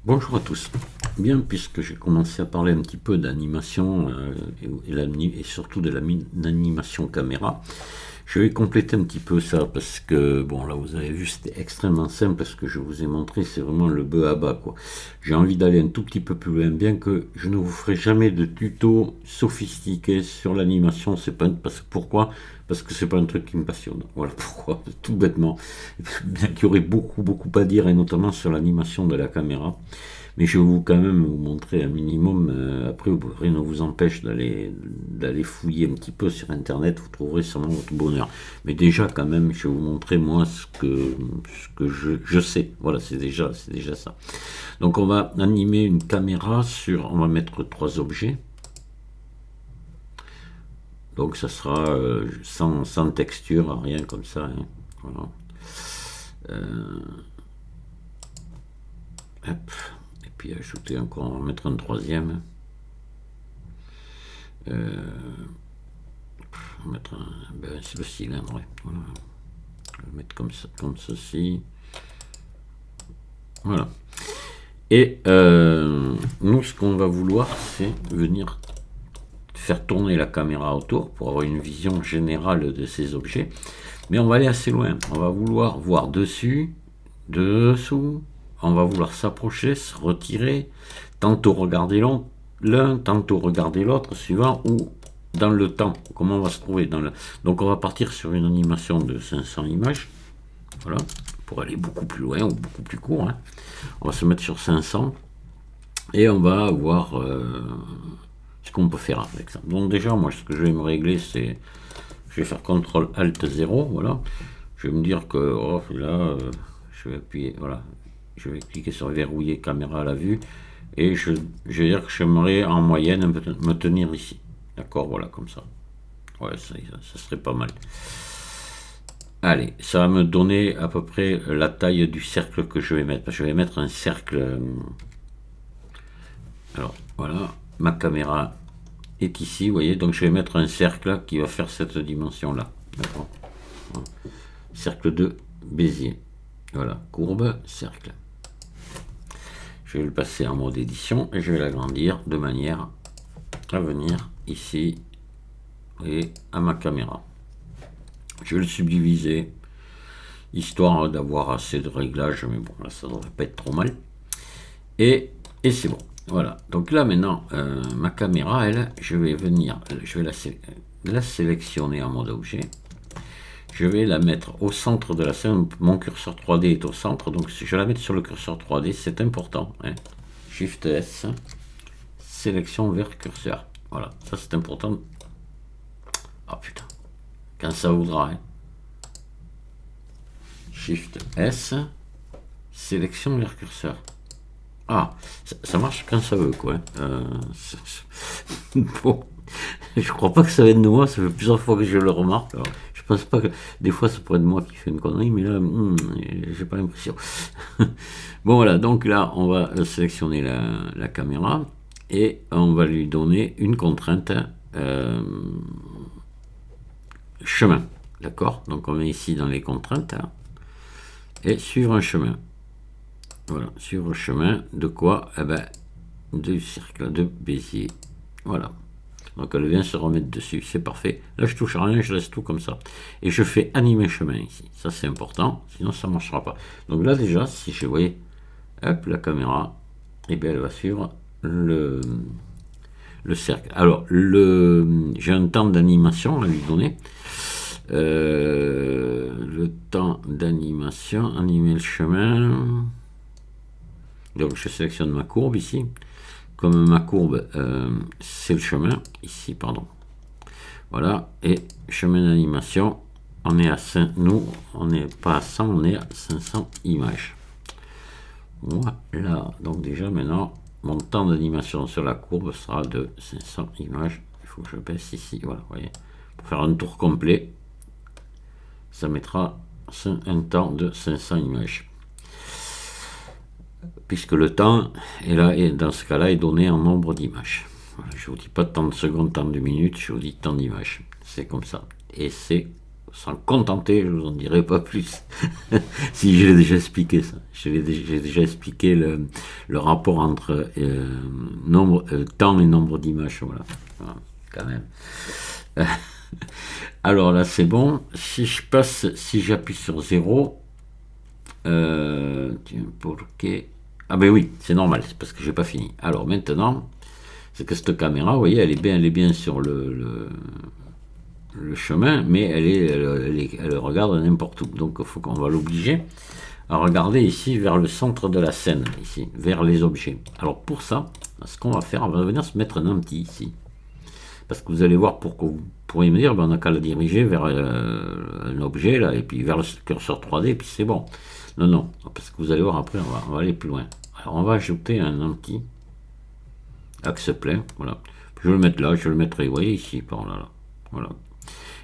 Bonjour à tous. Bien, puisque j'ai commencé à parler un petit peu d'animation et surtout de l'animation caméra, je vais compléter un petit peu ça parce que, bon, là vous avez vu, c'était extrêmement simple. Ce que je vous ai montré, c'est vraiment le bœuf à bas, quoi. J'ai envie d'aller un tout petit peu plus loin, bien que je ne vous ferai jamais de tuto sophistiqué sur l'animation. C'est pas pourquoi? Parce que c'est pas un truc qui me passionne. Voilà pourquoi, tout bêtement. Bien qu'il y aurait beaucoup à dire, et notamment sur l'animation de la caméra. Mais je vais quand même vous montrer un minimum. Après, rien ne vous empêche d'aller fouiller un petit peu sur Internet. Vous trouverez sûrement votre bonheur. Mais déjà, quand même, je vais vous montrer moi ce que je sais. Voilà, c'est déjà ça. Donc, on va animer une caméra sur. On va mettre 3 objets. Donc, ça sera sans texture, rien comme ça, hein. Voilà. Hop. Et puis ajouter encore, on va mettre un troisième. On va mettre c'est le cylindre, ouais. Voilà. On va mettre comme ça, comme ceci. Voilà. Et nous, ce qu'on va vouloir, c'est venir faire tourner la caméra autour pour avoir une vision générale de ces objets. Mais on va aller assez loin. On va vouloir voir dessus, dessous. On va vouloir s'approcher, se retirer, tantôt regarder l'un, tantôt regarder l'autre, suivant où dans le temps, comment on va se trouver dans le... Donc on va partir sur une animation de 500 images, voilà, pour aller beaucoup plus loin ou beaucoup plus court, hein. On va se mettre sur 500 et on va voir ce qu'on peut faire avec ça. Donc déjà, moi, ce que je vais me régler, c'est... Je vais faire CTRL ALT 0, voilà. Je vais me dire que là, je vais appuyer, voilà. Je vais cliquer sur verrouiller caméra à la vue et je vais dire que j'aimerais en moyenne me tenir ici. D'accord, voilà, comme ça. Ouais, ça serait pas mal. Allez, ça va me donner à peu près la taille du cercle que je vais mettre. Je vais mettre un cercle. Alors, voilà, ma caméra est ici, vous voyez. Donc, je vais mettre un cercle qui va faire cette dimension-là. D'accord. Voilà. Cercle de Bézier. Voilà, courbe, cercle. Je vais le passer en mode édition et je vais l'agrandir de manière à venir ici et à ma caméra. Je vais le subdiviser histoire d'avoir assez de réglages, mais bon, là ça devrait pas être trop mal. Et c'est bon. Voilà. Donc là maintenant, ma caméra, elle, je vais la sélectionner en mode objet. Je vais la mettre au centre de la scène. Mon curseur 3D est au centre, donc si je la mets sur le curseur 3D, c'est important, hein. Shift S, sélection vers curseur. Voilà, ça c'est important. Ah putain, quand ça voudra, hein. Shift S, sélection vers curseur. Ah, ça marche quand ça veut, quoi. Bon, je crois pas que ça vienne de moi, ça fait plusieurs fois que je le remarque. Alors, je pense pas que... Des fois, ça pourrait être moi qui fais une connerie, mais là, j'ai pas l'impression. Bon, voilà, donc là, on va sélectionner la caméra et on va lui donner une contrainte chemin. D'accord? Donc, on met ici dans les contraintes et suivre un chemin. Voilà, suivre le chemin de quoi? Eh ben, du cercle de Bézier. Voilà. Donc elle vient se remettre dessus, c'est parfait. Là je touche à rien, je laisse tout comme ça. Et je fais animer chemin ici. Ça c'est important, sinon ça ne marchera pas. Donc là déjà, si je voyais, hop, la caméra, et bien elle va suivre le cercle. Alors, j'ai un temps d'animation à lui donner. Le temps d'animation, animer le chemin. Donc je sélectionne ma courbe ici. Comme ma courbe, c'est le chemin, ici, pardon. Voilà, et chemin d'animation, on est à 5, nous, on n'est pas à 100, on est à 500 images. Voilà, donc déjà maintenant, mon temps d'animation sur la courbe sera de 500 images. Il faut que je baisse ici, voilà, vous voyez. Pour faire un tour complet, ça mettra un temps de 500 images. Puisque le temps est là, et dans ce cas-là, est donné en nombre d'images. Voilà, je ne vous dis pas tant de secondes, tant de minutes, je vous dis tant d'images. C'est comme ça. Et c'est s'en contenter, je vous en dirai pas plus. Si je l'ai déjà expliqué ça. J'ai déjà expliqué le rapport entre temps et nombre d'images. Voilà. Voilà, quand même. Alors là c'est bon. Si j'appuie sur 0, ah ben oui, c'est normal, c'est parce que j'ai pas fini. Alors maintenant, c'est que cette caméra, vous voyez, elle est bien sur le chemin, mais elle regarde n'importe où. Donc il faut qu'on va l'obliger à regarder ici vers le centre de la scène, ici, vers les objets. Alors pour ça, ce qu'on va faire, on va venir se mettre un petit ici. Parce que vous allez voir pourquoi vous pourriez me dire, ben on n'a qu'à la diriger vers un objet, là, et puis vers le curseur 3D, et puis c'est bon. Non, non, parce que vous allez voir après, on va aller plus loin. Alors on va ajouter un petit axe plein, voilà. Je vais le mettre là, je le mettrai, vous voyez, ici, par là, là. Voilà.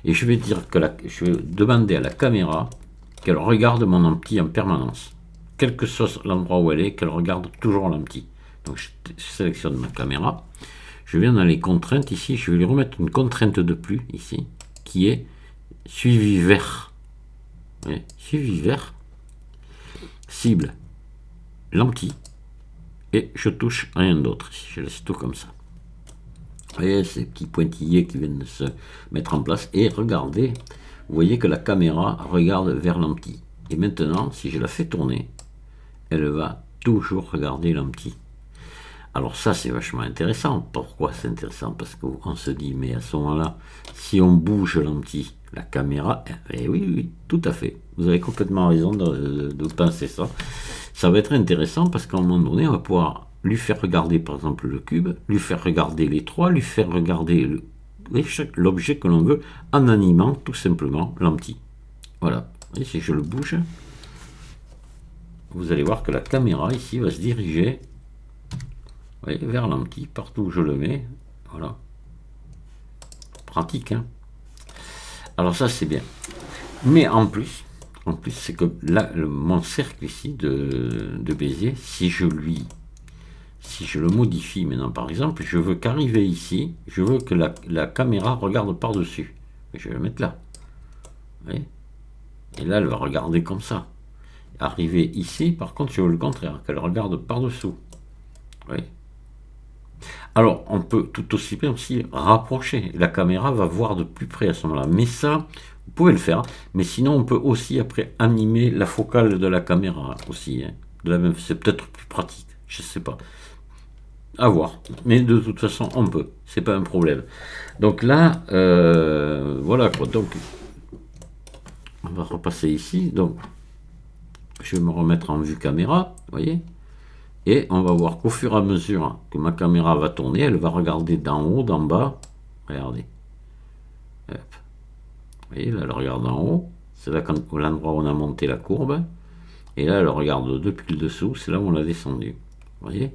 Et je vais dire que je vais demander à la caméra qu'elle regarde mon empty en permanence. Quel que soit l'endroit où elle est, qu'elle regarde toujours l'empty. Donc je sélectionne ma caméra. Je viens dans les contraintes ici, je vais lui remettre une contrainte de plus ici, qui est suivi vert. Ouais, suivi vert. Cible, l'empty. Et je touche rien d'autre. Je laisse tout comme ça. Vous voyez ces petits pointillés qui viennent de se mettre en place. Et regardez, vous voyez que la caméra regarde vers l'empty. Et maintenant, si je la fais tourner, elle va toujours regarder l'empty. Alors ça, c'est vachement intéressant. Pourquoi c'est intéressant? Parce qu'on se dit, mais à ce moment-là, si on bouge l'empty, la caméra, eh oui, oui, tout à fait. Vous avez complètement raison de penser ça. Ça va être intéressant parce qu'à un moment donné, on va pouvoir lui faire regarder par exemple le cube, lui faire regarder les trois, lui faire regarder l'objet que l'on veut en animant tout simplement l'empty. Voilà. Et si je le bouge, vous allez voir que la caméra ici va se diriger, voyez, vers l'empty, partout où je le mets. Voilà. Pratique, hein. Alors ça c'est bien. Mais en plus c'est que là, mon cercle ici de Bézier, si je le modifie maintenant, par exemple, je veux qu'arriver ici, je veux que la caméra regarde par-dessus. Je vais le mettre là. Vous voyez? Et là, elle va regarder comme ça. Arriver ici, par contre, je veux le contraire, qu'elle regarde par-dessous. Vous voyez? Alors, on peut tout aussi bien aussi rapprocher. La caméra va voir de plus près à ce moment-là. Mais ça, vous pouvez le faire. Mais sinon, on peut aussi après animer la focale de la caméra aussi. Hein. C'est peut-être plus pratique. Je ne sais pas. À voir. Mais de toute façon, on peut. C'est pas un problème. Donc là, voilà quoi. Donc, on va repasser ici. Donc, je vais me remettre en vue caméra. Vous voyez? Et on va voir qu'au fur et à mesure que ma caméra va tourner, elle va regarder d'en haut, d'en bas. Regardez. Hop. Vous voyez, là, elle regarde en haut. C'est là l'endroit où on a monté la courbe. Et là, elle regarde depuis le dessous. C'est là où on l'a descendu. Vous voyez?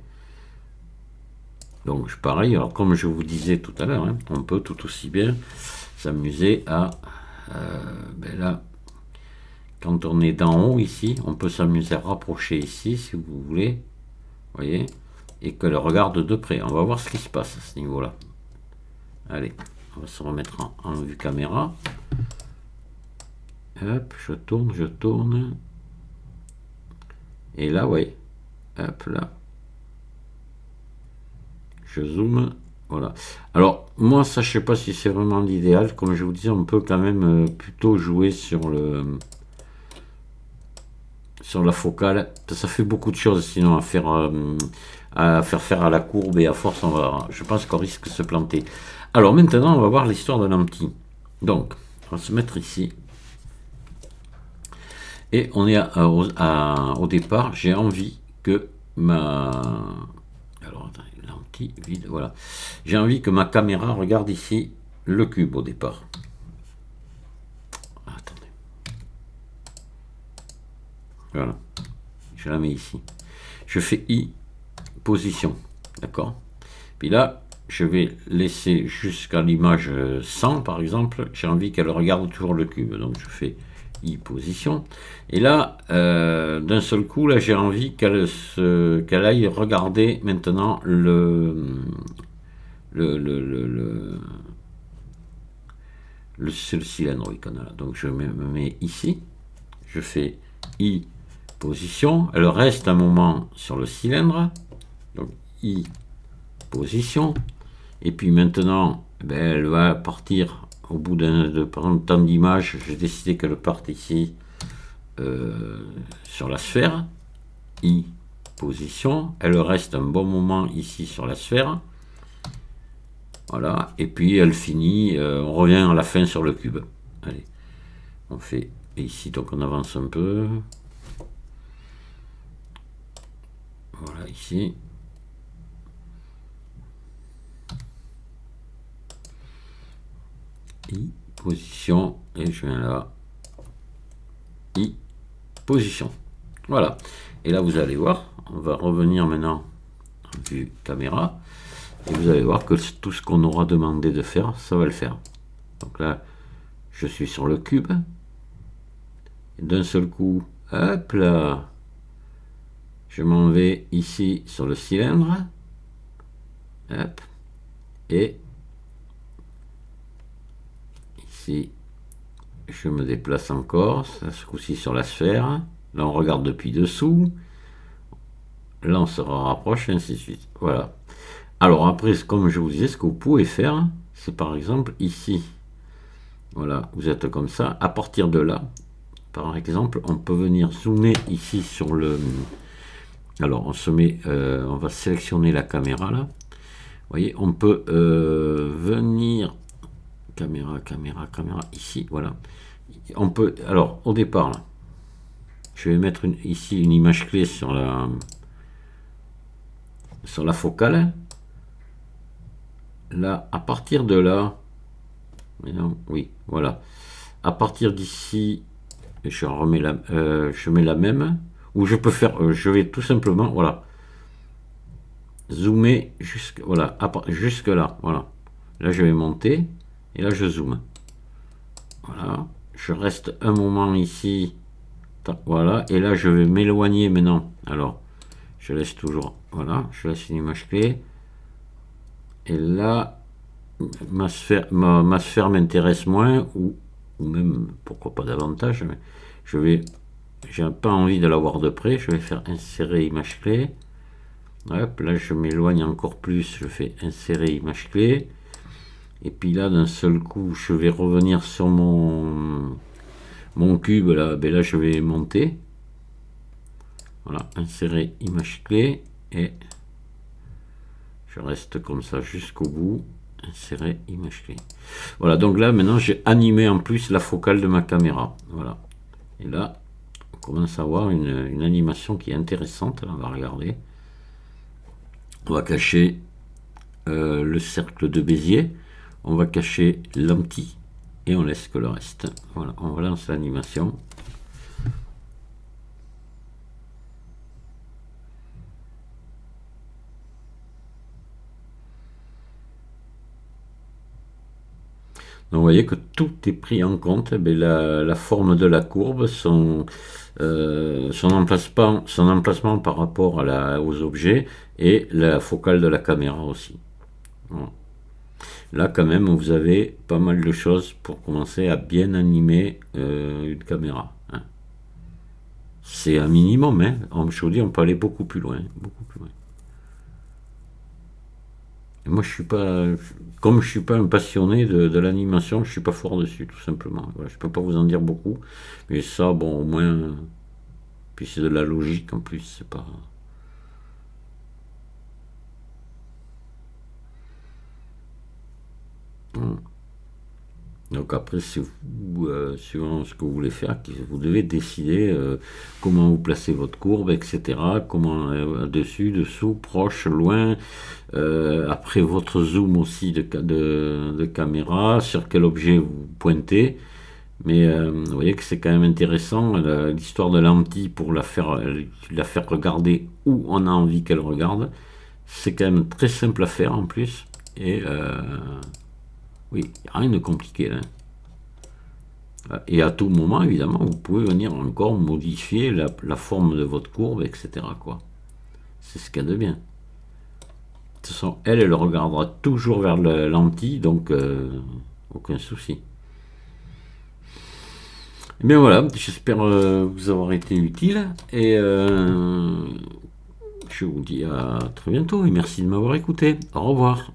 Donc, pareil, alors comme je vous disais tout à l'heure, hein, on peut tout aussi bien s'amuser à... ben là, quand on est d'en haut ici, on peut s'amuser à rapprocher ici, si vous voulez. Vous voyez? Et qu'elle regarde de près. On va voir ce qui se passe à ce niveau-là. Allez, on va se remettre en vue caméra. Hop, je tourne. Et là, vous voyez. Hop, là. Je zoome, voilà. Alors, moi, ça, je sais pas si c'est vraiment l'idéal. Comme je vous disais, on peut quand même plutôt jouer sur la focale. Ça fait beaucoup de choses, sinon, à faire faire à la courbe, et à force, je pense qu'on risque de se planter. Alors, maintenant, on va voir l'histoire de l'empty. Donc, on va se mettre ici. Et on est au départ, j'ai envie que alors, attendez. Vide, voilà. J'ai envie que ma caméra regarde ici le cube au départ. Attendez. Voilà. Je la mets ici. Je fais I, position. D'accord? Puis là, je vais laisser jusqu'à l'image 100 par exemple. J'ai envie qu'elle regarde toujours le cube. Donc je fais I, position. Et là, d'un seul coup, là, j'ai envie qu'elle aille regarder maintenant C'est le cylindre, oui, qu'on a là. Donc je me mets ici, je fais I position, elle reste un moment sur le cylindre, donc I position, et puis maintenant, ben, elle va partir au bout d'un temps d'image, j'ai décidé qu'elle parte ici sur la sphère, I position, elle reste un bon moment ici sur la sphère, voilà, et puis elle finit, on revient à la fin sur le cube. Allez, on fait ici, donc on avance un peu, voilà, ici, I position, et je viens là, I position, voilà, et là vous allez voir, on va revenir maintenant en vue caméra, et vous allez voir que tout ce qu'on aura demandé de faire, ça va le faire. Donc là, je suis sur le cube, et d'un seul coup, hop là, je m'en vais ici sur le cylindre, hop, et ici, je me déplace encore, ce coup-ci sur la sphère, là on regarde depuis dessous, là on se rapproche, et ainsi de suite. Voilà. Alors après, comme je vous disais, ce que vous pouvez faire, c'est par exemple ici, voilà, vous êtes comme ça, à partir de là, par exemple, on peut venir zoomer ici sur le... Alors on se met, on va sélectionner la caméra là, vous voyez, on peut venir, caméra, ici, voilà. On peut, alors au départ là, je vais mettre ici une image clé sur la focale. Là, à partir de là, non, oui, voilà. À partir d'ici, je remets je mets la même. Ou je peux faire, je vais tout simplement, voilà, zoomer jusque, voilà, jusque là, voilà. Là, je vais monter et là, je zoome. Voilà, je reste un moment ici, voilà, et là, je vais m'éloigner maintenant. Alors, je laisse toujours, voilà, je laisse une image clé. Et là, ma sphère m'intéresse moins, ou même, pourquoi pas davantage, mais j'ai pas envie de la voir de près, je vais faire insérer image clé. Hop, là je m'éloigne encore plus, je fais insérer image clé. Et puis là, d'un seul coup, je vais revenir sur mon cube, là, ben là je vais monter. Voilà, insérer image clé, et je reste comme ça jusqu'au bout. Insérer image clé. Voilà, donc là maintenant j'ai animé en plus la focale de ma caméra. Voilà. Et là, on commence à avoir une animation qui est intéressante. Là, on va regarder. On va cacher le cercle de Bézier. On va cacher l'empty. Et on laisse que le reste. Voilà, on relance l'animation. Donc vous voyez que tout est pris en compte, la forme de la courbe, son emplacement par rapport aux objets, et la focale de la caméra aussi. Voilà. Là quand même vous avez pas mal de choses pour commencer à bien animer une caméra. Hein. C'est un minimum, hein. Je vous dis, on peut aller beaucoup plus loin. Beaucoup plus loin. Et moi, comme je suis pas un passionné de l'animation, je suis pas fort dessus, tout simplement. Voilà, je peux pas vous en dire beaucoup, mais ça, bon, au moins, puis c'est de la logique en plus, c'est pas. Donc après, c'est vous, suivant ce que vous voulez faire, vous devez décider comment vous placez votre courbe, etc. Comment dessus, dessous, proche, loin. Après votre zoom aussi de caméra, sur quel objet vous pointez. Mais vous voyez que c'est quand même intéressant, l'histoire de l'empty pour la faire regarder où on a envie qu'elle regarde. C'est quand même très simple à faire en plus. Et oui, il n'y a rien de compliqué là. Et à tout moment, évidemment, vous pouvez venir encore modifier la forme de votre courbe, etc. quoi. C'est ce qu'il y a de bien. De toute façon, elle regardera toujours vers l'empty, donc aucun souci. Eh bien voilà, j'espère vous avoir été utile et je vous dis à très bientôt et merci de m'avoir écouté. Au revoir.